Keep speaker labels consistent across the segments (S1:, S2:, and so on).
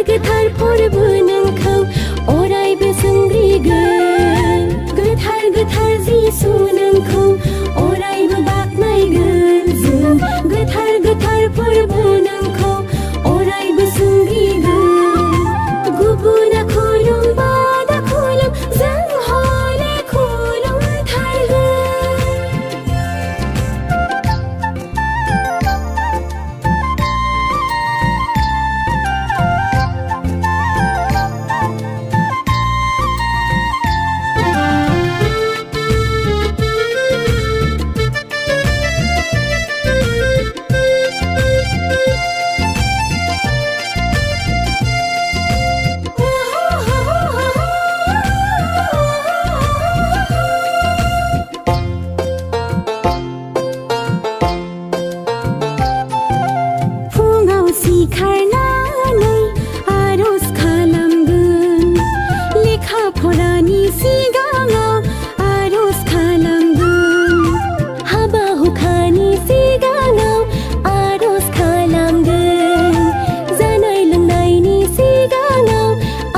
S1: गोथार फोरबो नोंखौ अरायबो सोंग्रिगोन गोथार गोथार जिसु नोंखौ अरायबो बाख्नायगोन जों गोथार गोथार फोरबो नोंखौ अरायबो सोंग्रिगोन गुबुना खुलुमबा दा खुलुम जों हले खुलुमथारगोन सिखारनानै आरज खालामगोन लेखा फरानि सिगाङाव आरज खालामगोन हाबा हुखानि सिगाङाव आरज खालामगोन जानाय लोंनायनि सिगाङाव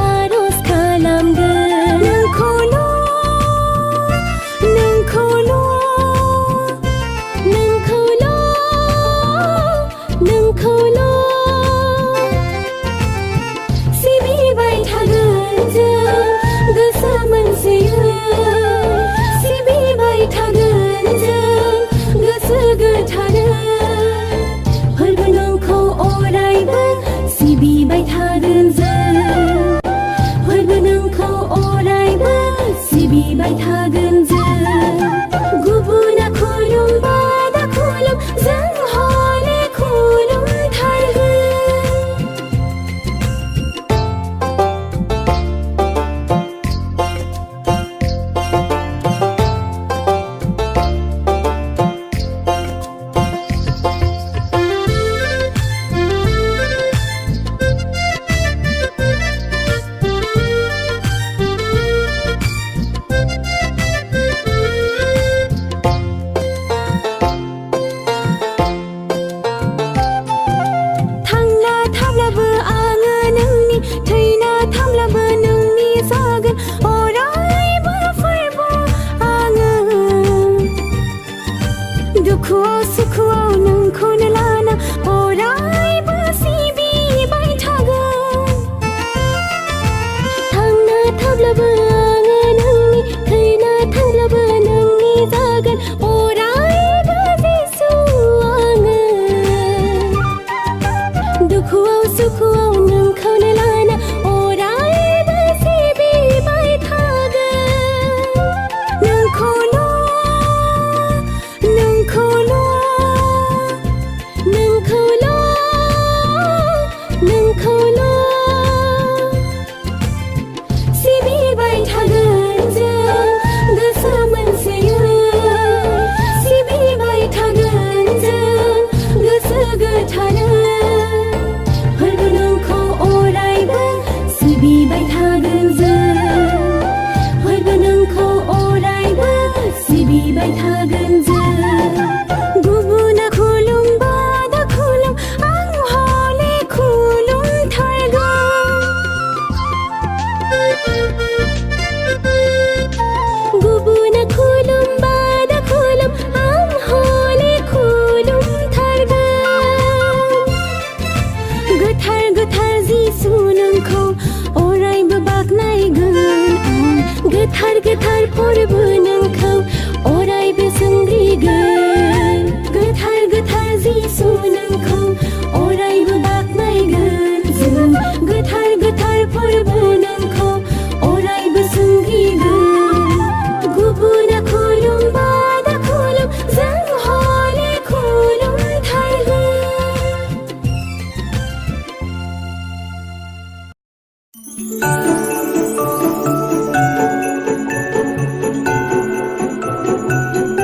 S1: आरज खालामगोन नोंखौल' सिबिबाय थागोन जों फोरबो नोंखौ अरायबो सिबिबाय थागोन जों गुबुना खुलुमबा दा खुलुम जों हले खुलुमथारगोन थैना थांब्लाबो नोंनि जागोन अरायबो फोरबो आङो दुखुआव सुखुआव नोंखौनो लाना अरायबो सिबिबाय थागोन थांना थाब्लाबो आङो नोंनि थैना थांब्लाबो नोंनि जागोन अरायबो जिसु आङो दुखुआव सुखुआव नोंखौनो लाना अरायबो सिबिबाय थागोन नोंखौल' सिबिबाय थागोन जों गोसो मोनसेयै सिबिबाय थागोन जों गोसो गोथारै फोरबो नोंखौ अरायबो सिबिबाय थागोन जों फोरबो नोंखौ अरायबो सिबिबाय थागोन जों गुबुना खुलुमबा दा खुलुम आं हले खुलुमथारगोन गुबुना खुलुमबा दा खुलुम आं हले खुलुमथारगोन गोथार गोथार जिसु नोंखौ अरायबो बाख्नायगोन आं गोथार गोथार फोरबो नोंखौ अरायबो सोंग्रिगोन गोथार गोथार जिसु नोंखौ अरायबो बाख्नायगोन जों गोथार गोथार फोरबो नोंखौ अरायबो सोंग्रिगोन गुबुना खुलुमबा दा खुलुम जों हले खुलुमथारगोन